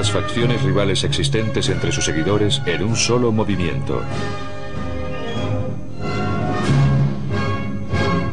las facciones rivales existentes entre sus seguidores en un solo movimiento.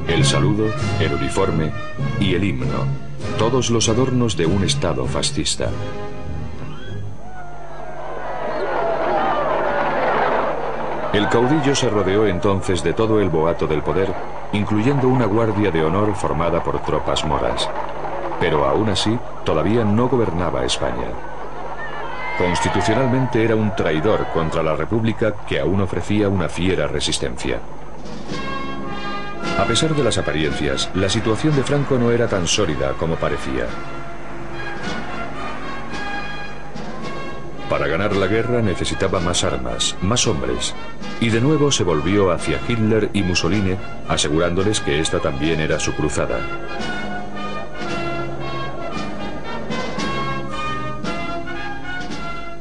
El saludo, el uniforme y el himno, todos los adornos de un Estado fascista. El caudillo se rodeó entonces de todo el boato del poder, incluyendo una guardia de honor formada por tropas moras. Pero aún así, todavía no gobernaba España. Constitucionalmente era un traidor contra la República que aún ofrecía una fiera resistencia. A pesar de las apariencias, la situación de Franco no era tan sólida como parecía. Para ganar la guerra necesitaba más armas, más hombres, y de nuevo se volvió hacia Hitler y Mussolini, asegurándoles que esta también era su cruzada.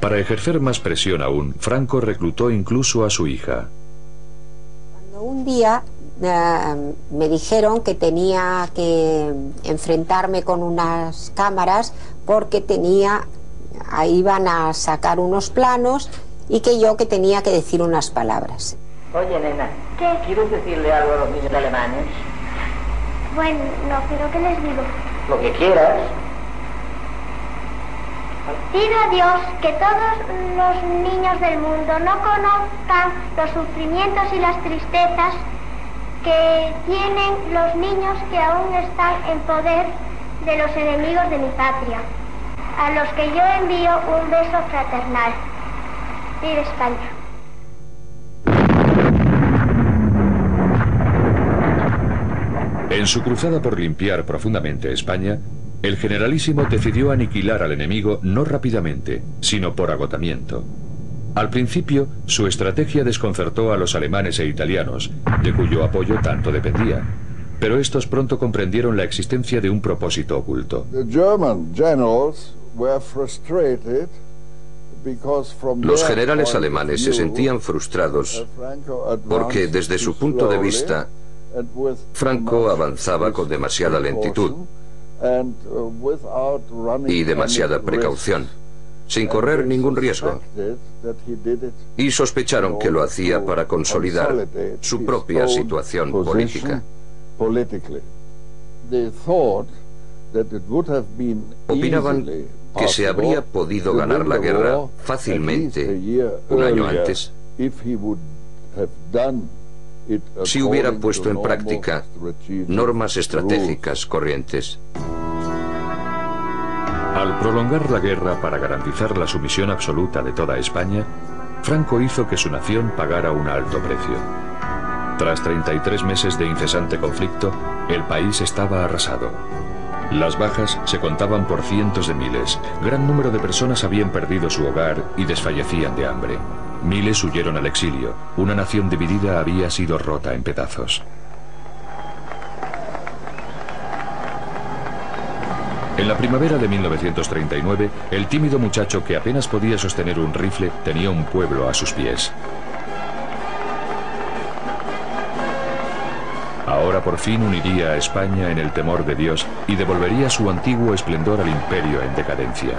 Para ejercer más presión aún, Franco reclutó incluso a su hija. Cuando un día me dijeron que tenía que enfrentarme con unas cámaras porque iban a sacar unos planos y que tenía que decir unas palabras. Oye, nena, ¿qué? ¿Quieres decirle algo a los niños alemanes? Bueno, no, pero ¿qué les digo? Lo que quieras. Pido a Dios que todos los niños del mundo no conozcan los sufrimientos y las tristezas que tienen los niños que aún están en poder de los enemigos de mi patria, a los que yo envío un beso fraternal. ¡Viva España! En su cruzada por limpiar profundamente España, el generalísimo decidió aniquilar al enemigo no rápidamente, sino por agotamiento. Al principio, su estrategia desconcertó a los alemanes e italianos, de cuyo apoyo tanto dependía. Pero estos pronto comprendieron la existencia de un propósito oculto. Los generales alemanes se sentían frustrados porque, desde su punto de vista, Franco avanzaba con demasiada lentitud y demasiada precaución, sin correr ningún riesgo, y sospecharon que lo hacía para consolidar su propia situación política. Opinaban que se habría podido ganar la guerra fácilmente un año antes si hubiera puesto en práctica normas estratégicas corrientes. Al prolongar la guerra para garantizar la sumisión absoluta de toda España, Franco hizo que su nación pagara un alto precio. Tras 33 meses de incesante conflicto, el país estaba arrasado. Las bajas se contaban por cientos de miles. Gran número de personas habían perdido su hogar y desfallecían de hambre. Miles huyeron al exilio. Una nación dividida había sido rota en pedazos. En la primavera de 1939, el tímido muchacho que apenas podía sostener un rifle tenía un pueblo a sus pies. Ahora por fin uniría a España en el temor de Dios y devolvería su antiguo esplendor al imperio en decadencia.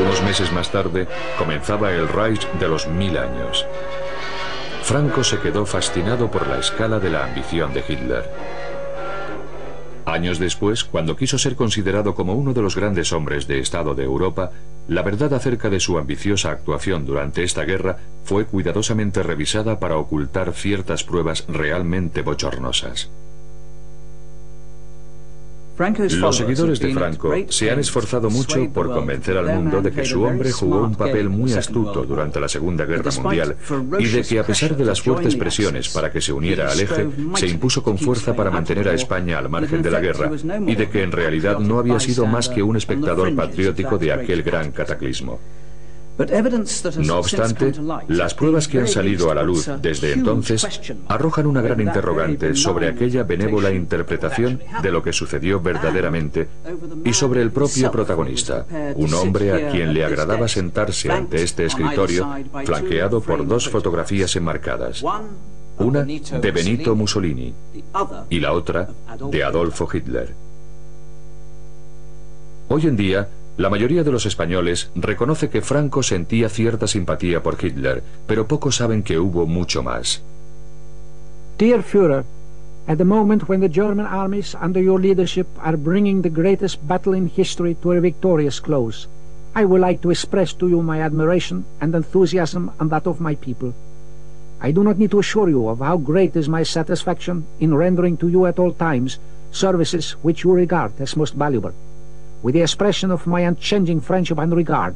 Unos meses más tarde, comenzaba el Reich de los 1000 años. Franco se quedó fascinado por la escala de la ambición de Hitler. Años después, cuando quiso ser considerado como uno de los grandes hombres de Estado de Europa, la verdad acerca de su ambiciosa actuación durante esta guerra fue cuidadosamente revisada para ocultar ciertas pruebas realmente bochornosas. Los seguidores de Franco se han esforzado mucho por convencer al mundo de que su hombre jugó un papel muy astuto durante la Segunda Guerra Mundial y de que, a pesar de las fuertes presiones para que se uniera al eje, se impuso con fuerza para mantener a España al margen de la guerra y de que en realidad no había sido más que un espectador patriótico de aquel gran cataclismo. No obstante, las pruebas que han salido a la luz desde entonces arrojan una gran interrogante sobre aquella benévola interpretación de lo que sucedió verdaderamente y sobre el propio protagonista, un hombre a quien le agradaba sentarse ante este escritorio flanqueado por dos fotografías enmarcadas, una de Benito Mussolini y la otra de Adolfo Hitler. Hoy en día, la mayoría de los españoles reconoce que Franco sentía cierta simpatía por Hitler, pero pocos saben que hubo mucho más. Dear Führer, at the moment when the German armies under your leadership are bringing the greatest battle in history to a victorious close, I would like to express to you my admiration and enthusiasm and that of my people. I do not need to assure you of how great is my satisfaction in rendering to you at all times services which you regard as most valuable. With the expression of my unchanging friendship and regard,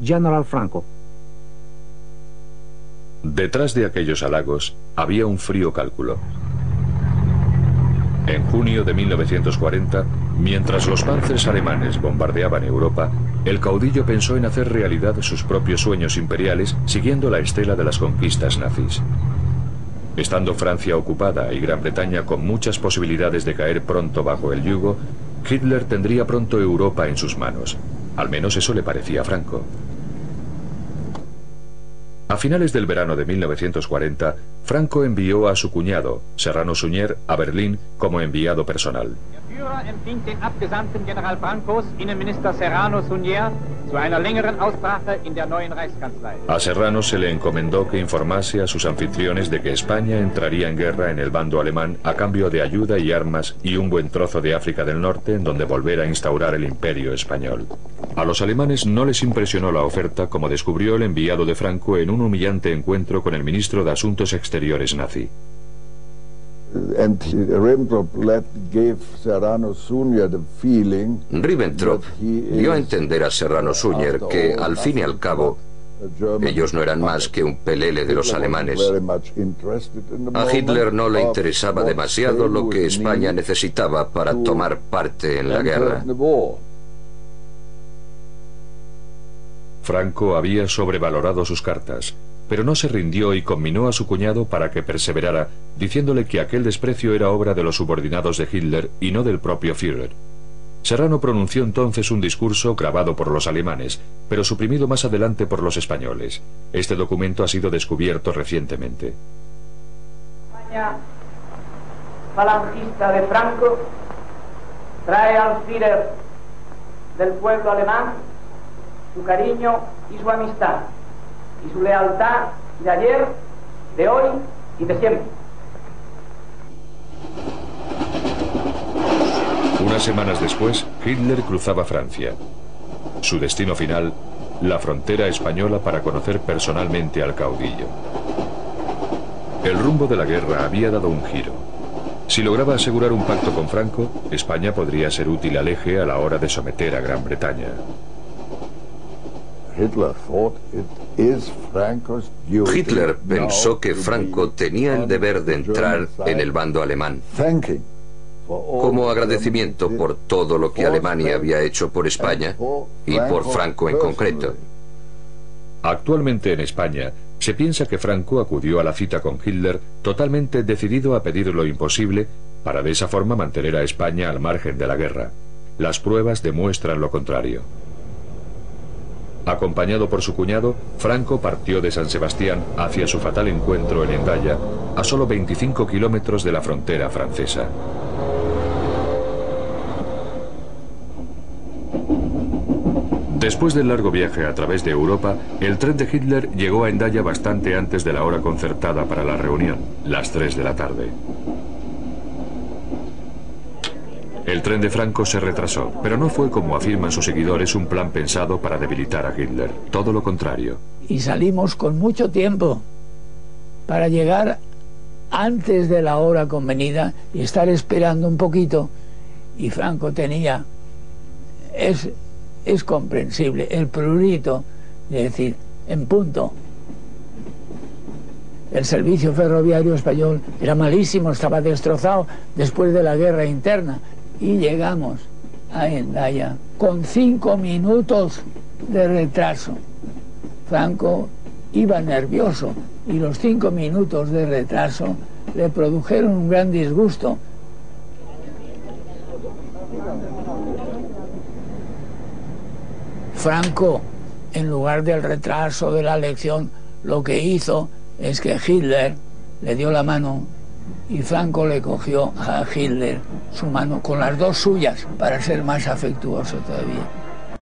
General Franco. Detrás de aquellos halagos había un frío cálculo. En junio de 1940, mientras los panzers alemanes bombardeaban Europa, el caudillo pensó en hacer realidad sus propios sueños imperiales siguiendo la estela de las conquistas nazis. Estando Francia ocupada y Gran Bretaña con muchas posibilidades de caer pronto bajo el yugo, Hitler tendría pronto Europa en sus manos. Al menos eso le parecía a Franco. A finales del verano de 1940, Franco envió a su cuñado, Serrano Suñer, a Berlín como enviado personal. A Serrano se le encomendó que informase a sus anfitriones de que España entraría en guerra en el bando alemán a cambio de ayuda y armas y un buen trozo de África del Norte en donde volver a instaurar el imperio español. A los alemanes no les impresionó la oferta, como descubrió el enviado de Franco en un humillante encuentro con el ministro de Asuntos Exteriores nazi. Ribbentrop dio a entender a Serrano Suñer que, al fin y al cabo, ellos no eran más que un pelele de los alemanes. A Hitler no le interesaba demasiado lo que España necesitaba para tomar parte en la guerra. Franco había sobrevalorado sus cartas, pero no se rindió y conminó a su cuñado para que perseverara, diciéndole que aquel desprecio era obra de los subordinados de Hitler y no del propio Führer. Serrano pronunció entonces un discurso grabado por los alemanes, pero suprimido más adelante por los españoles. Este documento ha sido descubierto recientemente. España falangista de Franco trae al Führer del pueblo alemán su cariño y su amistad y su lealtad de ayer, de hoy y de siempre. Unas semanas después, Hitler cruzaba Francia. Su destino final, la frontera española para conocer personalmente al caudillo. El rumbo de la guerra había dado un giro. Si lograba asegurar un pacto con Franco, España podría ser útil al eje a la hora de someter a Gran Bretaña. Hitler pensó que Franco tenía el deber de entrar en el bando alemán, como agradecimiento por todo lo que Alemania había hecho por España y por Franco en concreto. Actualmente en España se piensa que Franco acudió a la cita con Hitler totalmente decidido a pedir lo imposible para de esa forma mantener a España al margen de la guerra. Las pruebas demuestran lo contrario. Acompañado por su cuñado, Franco partió de San Sebastián hacia su fatal encuentro en Hendaya, a solo 25 kilómetros de la frontera francesa. Después del largo viaje a través de Europa, el tren de Hitler llegó a Hendaya bastante antes de la hora concertada para la reunión, las 3 de la tarde. El tren de Franco se retrasó, pero no fue, como afirman sus seguidores, un plan pensado para debilitar a Hitler. Todo lo contrario. Y salimos con mucho tiempo para llegar antes de la hora convenida y estar esperando un poquito. Y Franco tenía... Es comprensible el prurito de decir, en punto. El servicio ferroviario español era malísimo, estaba destrozado después de la guerra interna. Y llegamos a Hendaya con 5 minutos de retraso. Franco iba nervioso y los 5 minutos de retraso le produjeron un gran disgusto. Franco, en lugar del retraso de la elección, lo que hizo es que Hitler le dio la mano y Franco le cogió a Hitler su mano con las dos suyas para ser más afectuoso todavía.